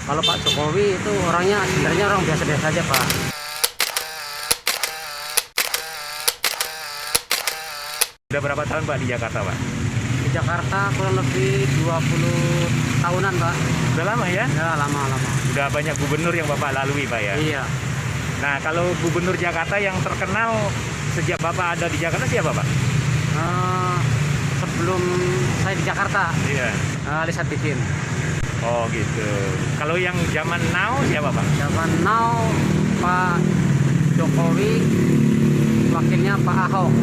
Kalau Pak Jokowi itu orangnya sebenarnya orang biasa-biasa aja Pak. Udah berapa tahun Pak di Jakarta Pak? Di Jakarta kurang lebih 20 tahunan Pak. Udah lama ya? Ya lama-lama. Udah banyak gubernur yang Bapak lalui Pak ya? Iya. Nah kalau gubernur Jakarta yang terkenal sejak Bapak ada di Jakarta siapa Pak? Sebelum saya di Jakarta, Iya. Ali Sadikin. Oh gitu. Kalau yang zaman now siapa Pak? Zaman now Pak Jokowi, wakilnya Pak Ahok.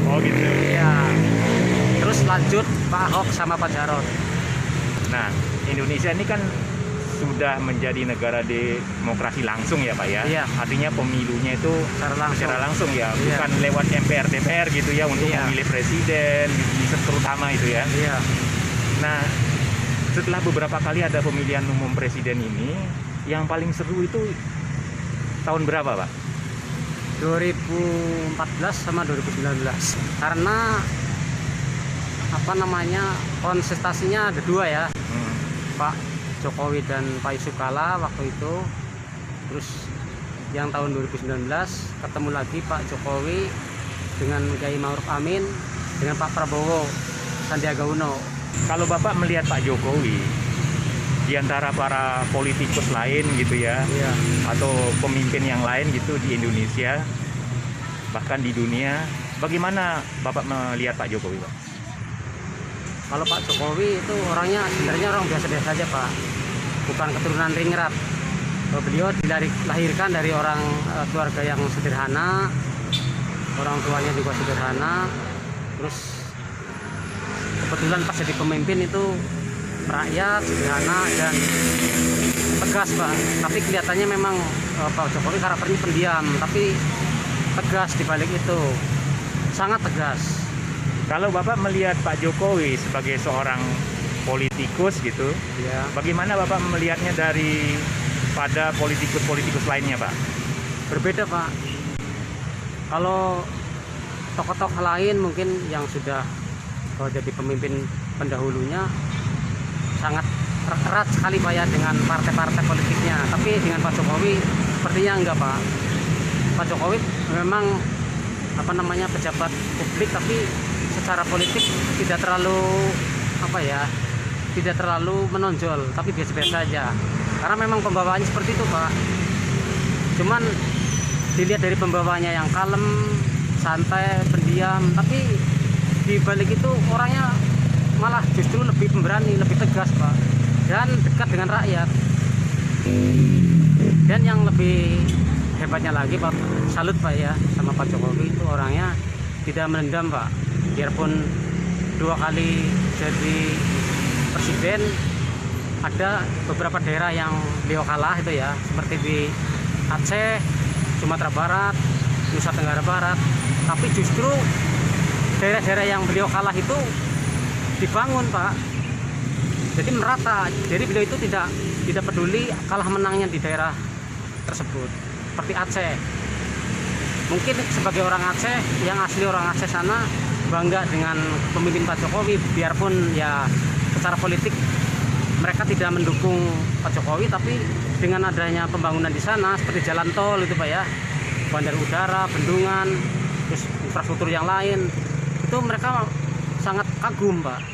Oh gitu. Iya. Terus lanjut Pak Ahok sama Pak Jarot. Nah Indonesia ini kan sudah menjadi negara demokrasi langsung ya Pak ya? Iya. Artinya pemilunya itu secara langsung ya, Iya. bukan lewat MPR DPR gitu ya untuk Iya. memilih presiden, terutama itu ya. Iya. Nah, setelah beberapa kali ada pemilihan umum presiden ini, yang paling seru itu tahun berapa Pak? 2014 sama 2019. Karena kontestasinya ada dua ya. Pak Jokowi dan Pak Yusuf Kalla waktu itu. Terus yang tahun 2019 ketemu lagi Pak Jokowi dengan Kiai Ma'ruf Amin dengan Pak Prabowo Sandiaga Uno. Kalau Bapak melihat Pak Jokowi di antara para politikus lain gitu ya, Iya. atau pemimpin yang lain gitu di Indonesia, bahkan di dunia, bagaimana Bapak melihat Pak Jokowi Pak? Kalau Pak Jokowi itu orangnya sebenarnya orang biasa-biasa aja Pak. Bukan keturunan ringrat. Beliau dilahirkan dari orang keluarga yang sederhana, orang tuanya juga sederhana. Terus kebetulan pas jadi pemimpin itu rakyat sederhana dan tegas Pak. Tapi kelihatannya memang Pak Jokowi karakternya pendiam, tapi tegas di balik itu, sangat tegas. Kalau Bapak melihat Pak Jokowi sebagai seorang politikus gitu, Ya. bagaimana Bapak melihatnya pada politikus-politikus lainnya Pak? Berbeda Pak. Kalau tokoh-tokoh lain mungkin yang sudah jadi pemimpin pendahulunya sangat erat sekali Pak ya dengan partai-partai politiknya. Tapi dengan Pak Jokowi sepertinya enggak Pak. Pak Jokowi memang pejabat publik, tapi secara politik tidak terlalu tidak terlalu menonjol, tapi biasa-biasa aja. Karena memang pembawaannya seperti itu Pak. Cuman dilihat dari pembawaannya yang kalem, santai, pendiam, tapi di balik itu orangnya malah justru lebih pemberani, lebih tegas Pak, dan dekat dengan rakyat. Dan yang lebih hebatnya lagi Pak, salut Pak ya sama Pak Jokowi, itu orangnya tidak menendam Pak. Biarpun 2 kali jadi presiden, ada beberapa daerah yang beliau kalah itu ya, seperti di Aceh, Sumatera Barat, Nusa Tenggara Barat. Tapi justru daerah-daerah yang beliau kalah itu dibangun Pak, jadi merata. Jadi beliau itu tidak peduli kalah menangnya di daerah tersebut. Seperti Aceh, mungkin sebagai orang Aceh yang asli orang Aceh sana bangga dengan pemimpin Pak Jokowi, biarpun ya secara politik mereka tidak mendukung Pak Jokowi, tapi dengan adanya pembangunan di sana seperti jalan tol itu Pak ya, bandar udara, bendungan, terus infrastruktur yang lain, itu mereka sangat kagum Pak.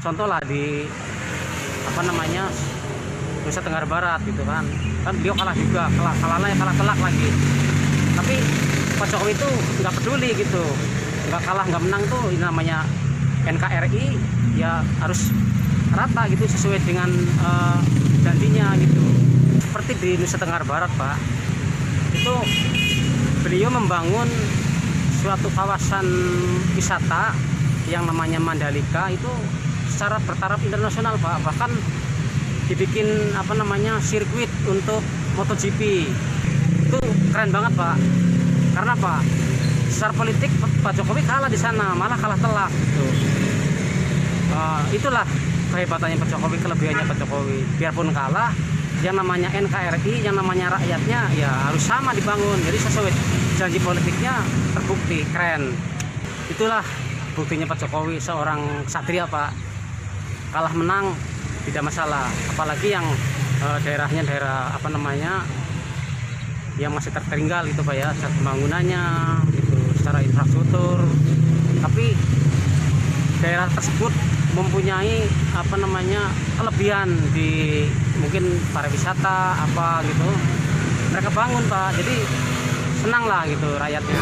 Contoh lah di Nusa Tenggara Barat gitu kan beliau kalah juga, kalah telak lagi. Tapi Pak Jokowi itu nggak peduli gitu, nggak kalah nggak menang tuh, ini namanya NKRI ya harus rata gitu sesuai dengan janjinya gitu. Seperti di Nusa Tenggara Barat Pak, itu beliau membangun suatu kawasan wisata yang namanya Mandalika itu secara bertaraf internasional Pak. Bahkan dibikin sirkuit untuk MotoGP. Itu keren banget Pak. Karena Pak, secara politik Pak Jokowi kalah di sana, malah kalah telak gitu. Itulah kehebatannya Pak Jokowi, kelebihannya Pak Jokowi. Biarpun kalah, yang namanya NKRI, yang namanya rakyatnya ya harus sama dibangun. Jadi sesuai janji politiknya terbukti, keren. Itulah buktinya Pak Jokowi, seorang ksatria Pak. Kalah menang tidak masalah. Apalagi yang daerahnya daerah apa namanya yang masih tertinggal gitu Pak ya, secara pembangunannya itu secara infrastruktur. Tapi daerah tersebut mempunyai apa namanya kelebihan di mungkin pariwisata apa gitu, mereka bangun Pak, jadi senang lah gitu rakyatnya.